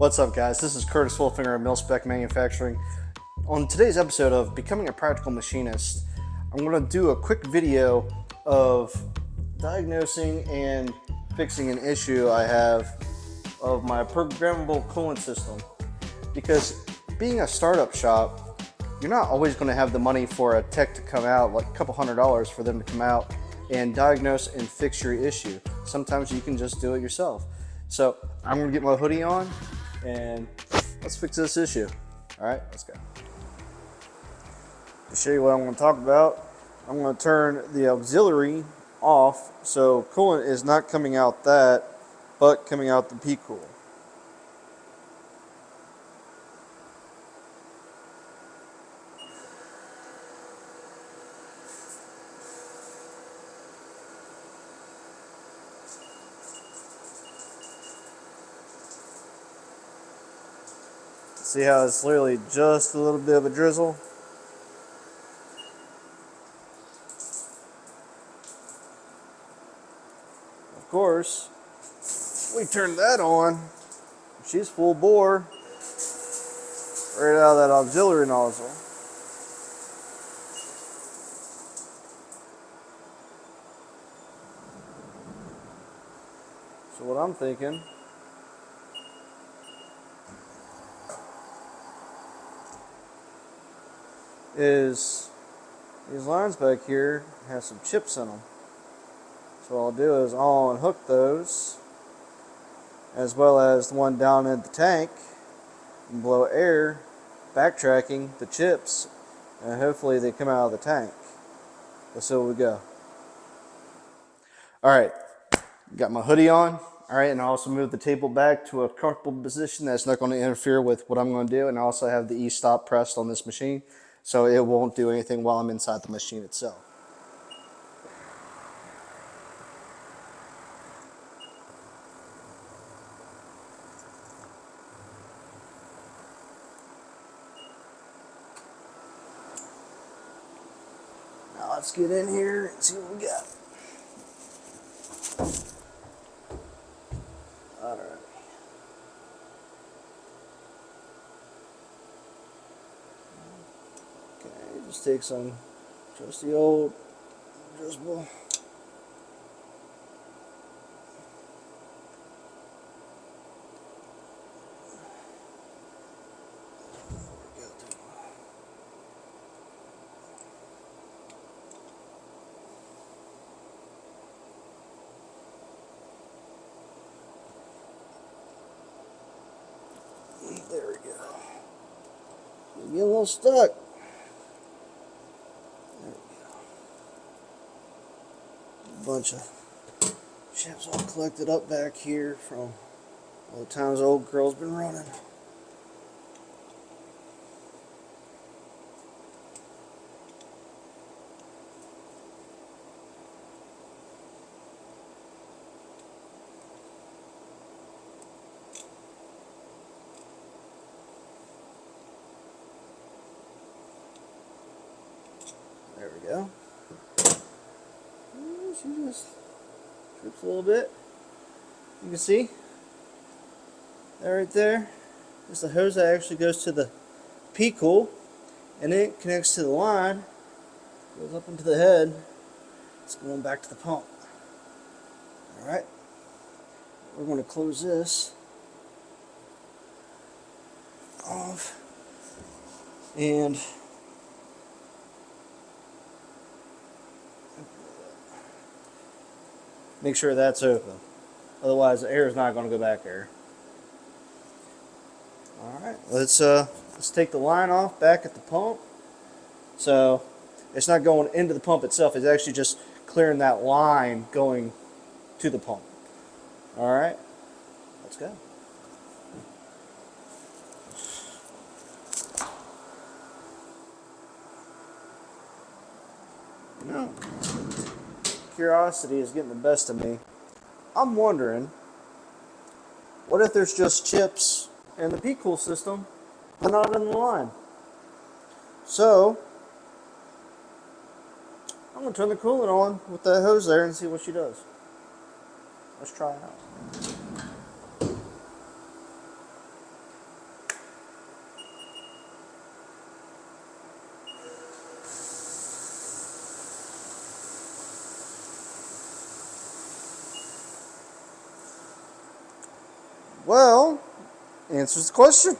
What's up, guys? This is Curtis Wolfinger of Mil-Spec Manufacturing. On today's episode of Becoming a Practical Machinist, I'm going to do a quick video of diagnosing and fixing an issue I have of my programmable coolant system. Because being a startup shop, you're not always going to have the money for a tech to come out, like a couple $100 for them to come out and diagnose and fix your issue. Sometimes you can just do it yourself. So I'm going to get my hoodie on and let's fix this issue. All right, let's go. To show you what I'm going to talk about, I'm going to turn the auxiliary off so coolant is not coming out that, but coming out the P-cool. See how it's literally just a little bit of a drizzle? Of course, we turn that on. She's full bore right out of that auxiliary nozzle. So what I'm thinking is these lines back here have some chips in them. So what I'll do is I'll unhook those, as well as the one down in the tank, and blow air, backtracking the chips, and hopefully they come out of the tank. Let's see what we go. Alright, got my hoodie on. Alright, and I also moved the table back to a comfortable position that's not going to interfere with what I'm going to do, and I also have the E-stop pressed on this machine, so it won't do anything while I'm inside the machine itself. Now let's get in here and see what we got. Alright. Just take some, just the old adjustable. There we go. You get a little stuck. Bunch of chips all collected up back here from all the times the old girl's been running. There we go. She just drips a little bit. You can see that right there. It's the hose that actually goes to the P-cool, and it connects to the line, goes up into the head. It's going back to the pump. Alright, we're going to close this off and make sure that's open. Otherwise, the air is not going to go back there. Alright, let's take the line off back at the pump. So it's not going into the pump itself, it's actually just clearing that line going to the pump. Alright, let's go. No. Curiosity is getting the best of me. I'm wondering, what if there's just chips in the P-cool system but not in the line? So I'm going to turn the coolant on with that hose there and see what she does. Let's try it out. Well, answers the question.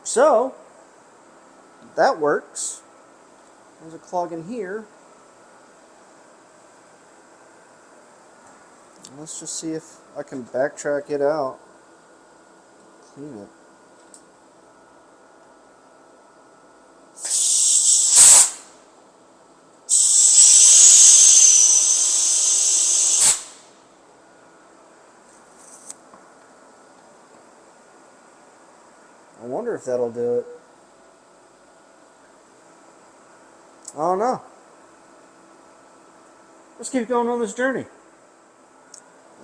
So, that works. There's a clog in here. Let's just see if I can backtrack it out. Clean it. I wonder if that'll do it. I don't know. Let's keep going on this journey.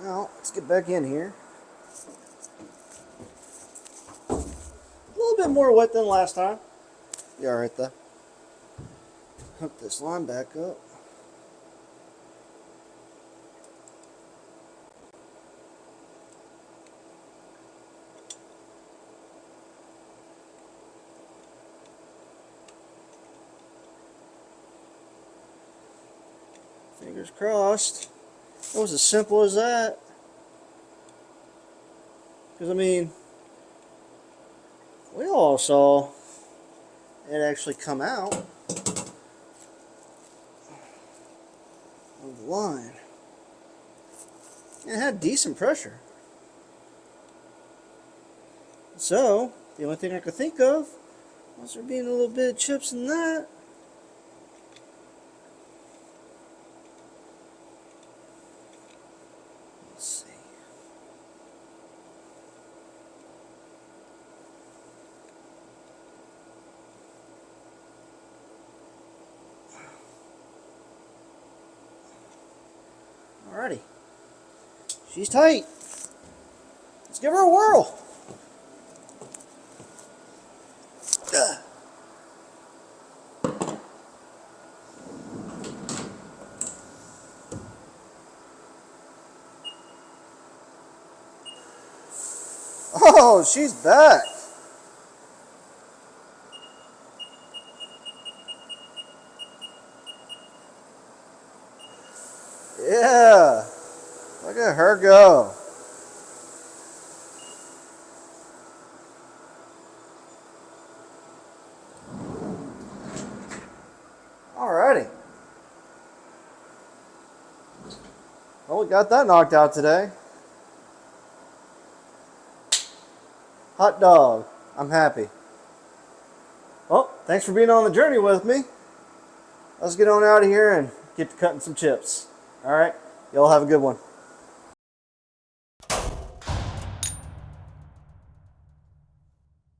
Well, let's get back in here. A little bit more wet than last time. Yeah, alright though. Hook this line back up. Fingers crossed. It was as simple as that. Because, I mean, we all saw it actually come out of the line. And it had decent pressure. So, the only thing I could think of was there being a little bit of chips in that. Let's see. Alrighty. She's tight. Let's give her a whirl. Oh, she's back. Yeah. Look at her go. Alrighty. Well, we got that knocked out today. Hot dog. I'm happy. Well, thanks for being on the journey with me. Let's get on out of here and get to cutting some chips. Alright? Y'all have a good one.